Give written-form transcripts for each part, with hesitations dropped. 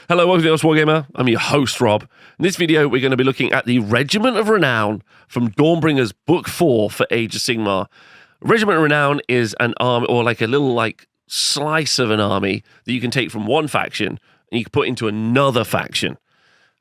Hello, welcome to the Wargamer. I'm your host, Rob. In this video, we're going to be looking at the Regiment of Renown from Dawnbringer's Book 4 for Age of Sigmar. Regiment of Renown is an army, or like a little slice of an army that you can take from one faction and you can put into another faction.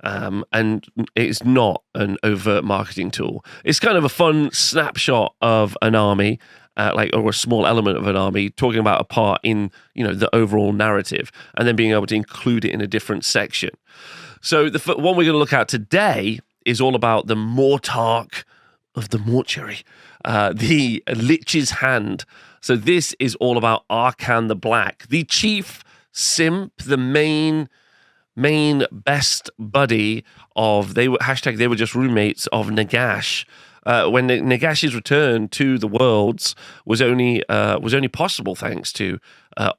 And it's not an overt marketing tool. It's kind of a fun snapshot of an army, or a small element of an army, talking about a part in, the overall narrative, and then being able to include it in a different section. So the one we're going to look at today is all about the Mortarch of the Mortuary, the Lich's Hand. So this is all about Arkhan the Black, the chief simp, the main best buddy of they were just roommates of Nagash. When Nagash's return to the worlds was only possible thanks to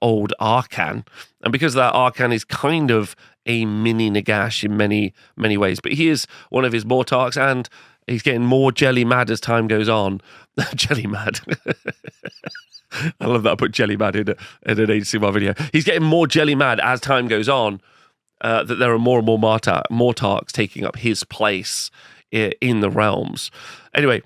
old Arkhan, and because of that, Arkhan is kind of a mini Nagash in many ways. But he is one of his Mortarchs, and he's getting more jelly mad as time goes on. Jelly mad. I love that I put jelly mad in an Age of Sigmar video. He's getting more jelly mad as time goes on. That there are more and more Mortarchs taking up his place in the realms. Anyway,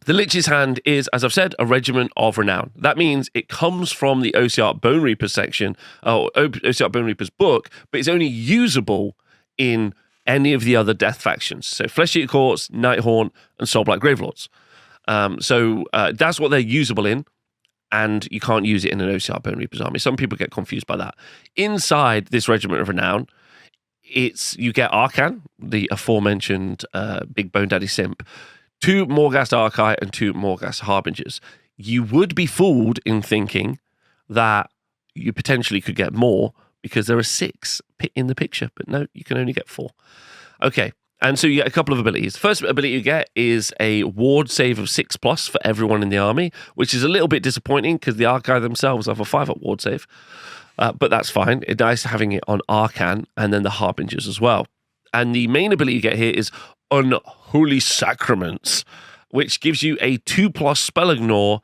the Lich's Hand is, as I've said, a regiment of renown. That means it comes from the Ossiarch Bone Reaper section, or Ossiarch Bone Reaper's book, but it's only usable in any of the other death factions. So Flesh Eater Courts, Nighthaunt, and Soul Black Gravelords. So that's what they're usable in. And you can't use it in an Ossiarch Bone Reaper's army. Some people get confused by that. Inside this Regiment of Renown, you get Arkhan, the aforementioned Big Bone Daddy Simp, 2 Morghast Archai and 2 Morghast Harbingers. You would be fooled in thinking that you potentially could get more because there are 6 in the picture, but no, you can only get 4. Okay. And so you get a couple of abilities. The first ability you get is a ward save of 6+ for everyone in the army, which is a little bit disappointing because the Archai themselves have a 5-up ward save. But that's fine. It's nice having it on Arkhan and then the Harbingers as well. And the main ability you get here is Unholy Sacraments, which gives you a 2+ spell ignore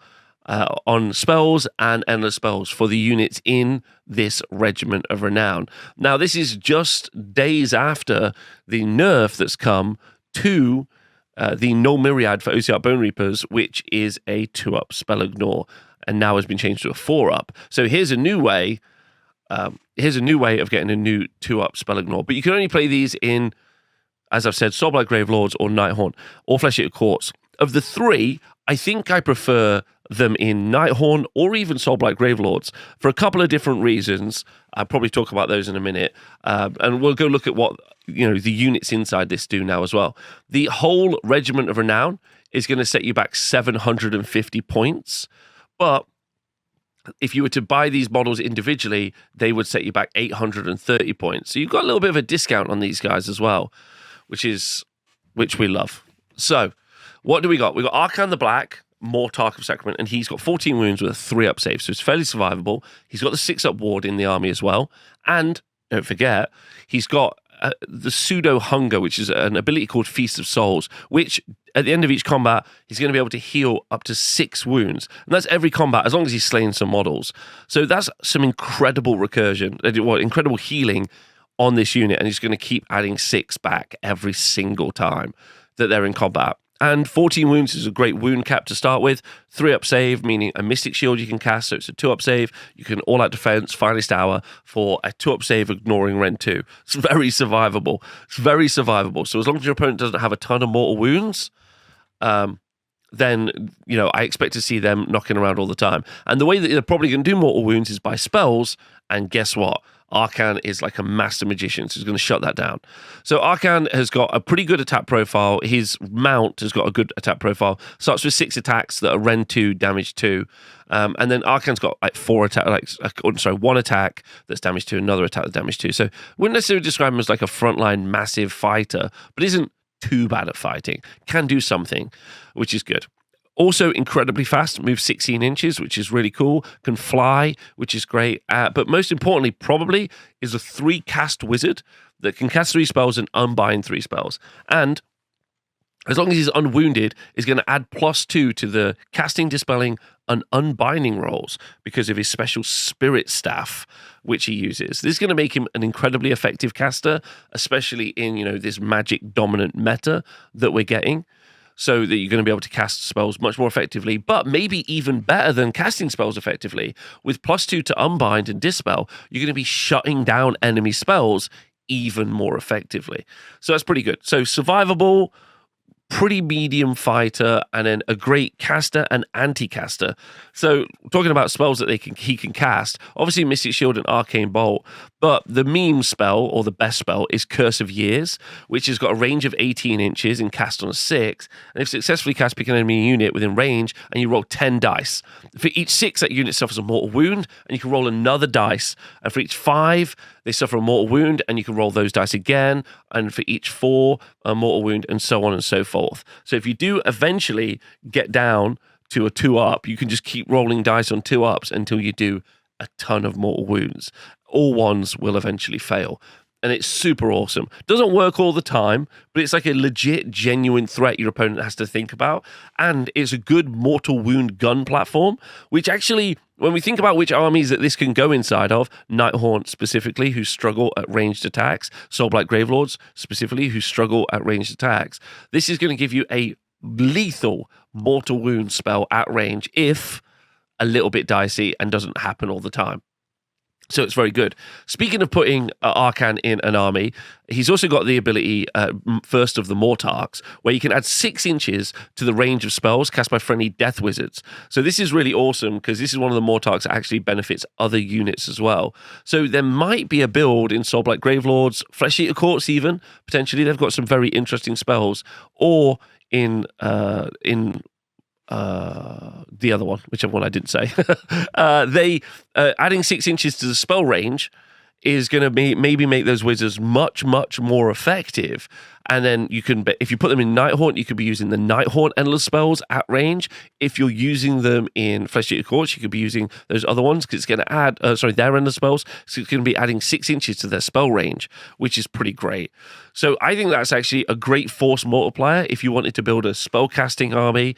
on spells and endless spells for the units in this Regiment of Renown. Now, this is just days after the nerf that's come to the Null Myriad for Ossiarch Bone Reapers, which is a 2-up spell ignore, and now has been changed to a 4-up. So here's a new way. Here's a new way of getting a new 2-up spell ignore, but you can only play these in, as I've said, Soul Black Gravelords or Nighthaunt or Flesh Eater Courts. Of the 3, I think I prefer them in Nighthaunt or even Soul Black Gravelords for a couple of different reasons. I'll probably talk about those in a minute. And we'll go look at what the units inside this do now as well. The whole Regiment of Renown is going to set you back 750 points. But if you were to buy these models individually, they would set you back 830 points. So you've got a little bit of a discount on these guys as well, which we love. So what do we got? We got Arkhan the Black, Mortarch of Sacrament, and he's got 14 wounds with a 3-up save, so it's fairly survivable. He's got the 6-up ward in the army as well, and don't forget, he's got the Pseudo Hunger, which is an ability called Feast of Souls, which at the end of each combat, he's going to be able to heal up to 6 wounds, and that's every combat, as long as he's slaying some models. So that's some incredible recursion, incredible healing on this unit, and he's going to keep adding 6 back every single time that they're in combat. And 14 wounds is a great wound cap to start with. 3-up save, meaning a Mystic Shield you can cast, so it's a 2-up save. You can all-out defense, Finest Hour for a 2-up save ignoring Rend 2. It's very survivable. So as long as your opponent doesn't have a ton of mortal wounds, then, I expect to see them knocking around all the time. And the way that they're probably going to do mortal wounds is by spells, and guess what? Arkhan is like a master magician, so he's going to shut that down. So Arkhan has got a pretty good attack profile. His mount has got a good attack profile. Starts with 6 attacks that are Rend 2, damage 2. And then Arkhan's got 1 attack that's damage 2, another attack that's damage 2. So wouldn't necessarily describe him as like a frontline massive fighter, but isn't too bad at fighting. Can do something, which is good. Also incredibly fast, moves 16 inches, which is really cool. Can fly, which is great. But most importantly, probably, is a 3-cast wizard that can cast 3 spells and unbind 3 spells. And as long as he's unwounded, is going to add +2 to the casting, dispelling, unbinding rolls because of his special spirit staff, which he uses. This is going to make him an incredibly effective caster, especially in, this magic dominant meta that we're getting, so that you're going to be able to cast spells much more effectively, but maybe even better than casting spells effectively. With +2 to unbind and dispel, you're going to be shutting down enemy spells even more effectively. So that's pretty good. So survivable, pretty medium fighter, and then a great caster and anti-caster. So talking about spells that he can cast, obviously Mystic Shield and Arcane Bolt, but the meme spell, or the best spell, is Curse of Years, which has got a range of 18 inches and cast on a 6, and if successfully cast, pick an enemy unit within range, and you roll 10 dice. For each 6, that unit suffers a mortal wound, and you can roll another dice, and for each 5, they suffer a mortal wound, and you can roll those dice again, and for each 4, a mortal wound, and so on and so forth. So if you do eventually get down to a 2-up, you can just keep rolling dice on 2-ups until you do a ton of mortal wounds. All ones will eventually fail. And it's super awesome. Doesn't work all the time, but it's like a legit, genuine threat your opponent has to think about. And it's a good mortal wound gun platform, which actually, when we think about which armies that this can go inside of, Nighthaunt specifically, who struggle at ranged attacks, Soulblight Gravelords specifically, who struggle at ranged attacks, this is going to give you a lethal mortal wound spell at range, if a little bit dicey and doesn't happen all the time. So it's very good. Speaking of putting Arkhan in an army, he's also got the ability, first of the Mortarks, where you can add 6 inches to the range of spells cast by friendly death wizards. So this is really awesome, because this is one of the Mortarks that actually benefits other units as well. So there might be a build in Soulblight Gravelords, Flesh Eater Courts even, potentially. They've got some very interesting spells. Or in the other one, whichever one I didn't say, adding 6 inches to the spell range is going to maybe make those wizards much, much more effective. And then you can, if you put them in Nighthaunt, you could be using the Nighthaunt endless spells at range. If you're using them in Flesh Eater Courts, you could be using those other ones, because it's going to add, their endless spells. So it's going to be adding 6 inches to their spell range, which is pretty great. So I think that's actually a great force multiplier if you wanted to build a spellcasting army,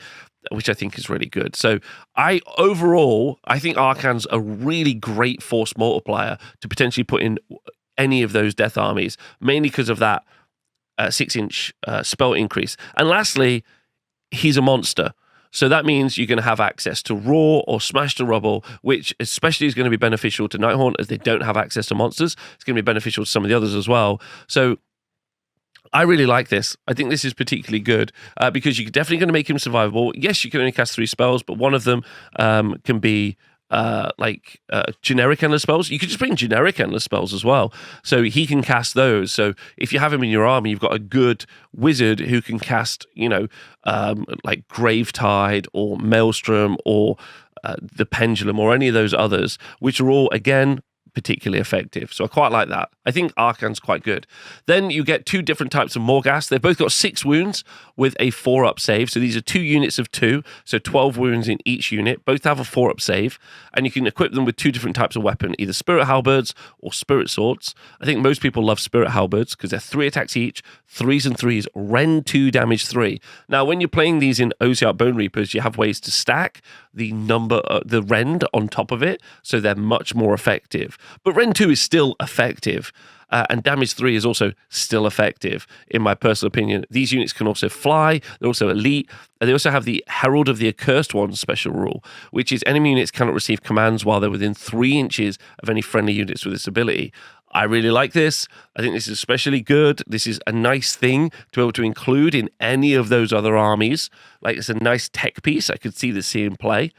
which I think is really good. So overall, I think Arkhan's a really great force multiplier to potentially put in any of those death armies, mainly because of that 6-inch spell increase. And lastly, he's a monster. So that means you're going to have access to Roar or Smash to Rubble, which especially is going to be beneficial to Nighthaunt, as they don't have access to monsters. It's going to be beneficial to some of the others as well. So I really like this. I think this is particularly good because you're definitely going to make him survivable. Yes, you can only cast 3 spells, but one of them can be generic endless spells. You could just bring generic endless spells as well, so he can cast those. So if you have him in your army, you've got a good wizard who can cast, like Gravetide or Maelstrom or the Pendulum or any of those others, which are all, again, particularly effective. So I quite like that. I think Arkhan's quite good. Then you get 2 different types of Morghast. They've both got 6 wounds with a 4-up save. So these are 2 units of 2, so 12 wounds in each unit. Both have a 4-up save, and you can equip them with 2 different types of weapon, either Spirit Halberds or Spirit Swords. I think most people love Spirit Halberds because they're 3 attacks each, 3s and 3s, Rend 2, damage 3. Now, when you're playing these in Oziark Bone Reapers, you have ways to stack the Rend on top of it, so they're much more effective. But Rend 2 is still effective, and damage 3 is also still effective, in my personal opinion. These units can also fly, they're also elite, and they also have the Herald of the Accursed One special rule, which is enemy units cannot receive commands while they're within 3 inches of any friendly units with this ability. I really like this. I think this is especially good. This is a nice thing to be able to include in any of those other armies. Like, it's a nice tech piece. I could see this in play.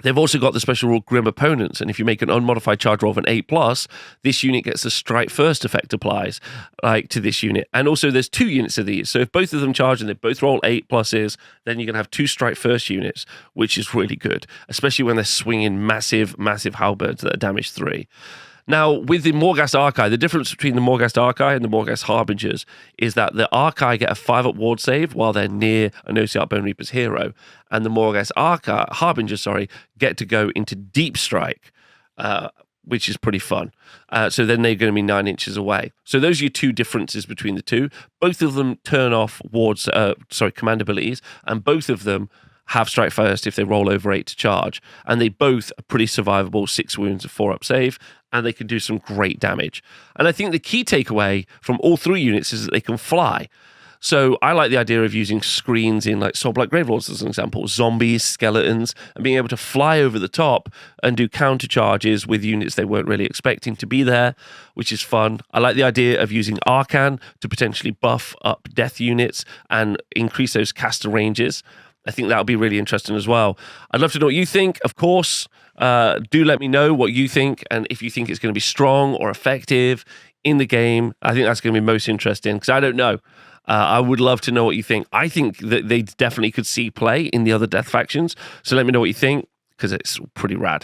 They've also got the special rule Grim Opponents, and if you make an unmodified charge roll of an 8+, this unit gets a Strike First effect applies to this unit. And also there's 2 units of these, so if both of them charge and they both roll 8+, then you're going to have 2 Strike First units, which is really good, especially when they're swinging massive halberds that are damage 3. Now, with the Morghast Archive, the difference between the Morghast Archive and the Morghast Harbingers is that the Archive get a 5-up ward save while they're near an Oziark Bone Reaper's hero, and the Morghast Harbingers, get to go into Deep Strike, which is pretty fun. So then they're going to be 9 inches away. So those are your 2 differences between the 2. Both of them turn off command abilities, and both of them have strike first if they roll over 8 to charge. And they both are pretty survivable, 6 wounds, a 4-up save, and they can do some great damage. And I think the key takeaway from all 3 units is that they can fly. So I like the idea of using screens in like Soulblight Gravelords as an example, zombies, skeletons, and being able to fly over the top and do counter charges with units they weren't really expecting to be there, which is fun. I like the idea of using Arkhan to potentially buff up death units and increase those caster ranges. I think that'll be really interesting as well. I'd love to know what you think, of course. Do let me know what you think, and if you think it's going to be strong or effective in the game. I think that's going to be most interesting, because I don't know. I would love to know what you think. I think that they definitely could see play in the other death factions. So let me know what you think, because it's pretty rad.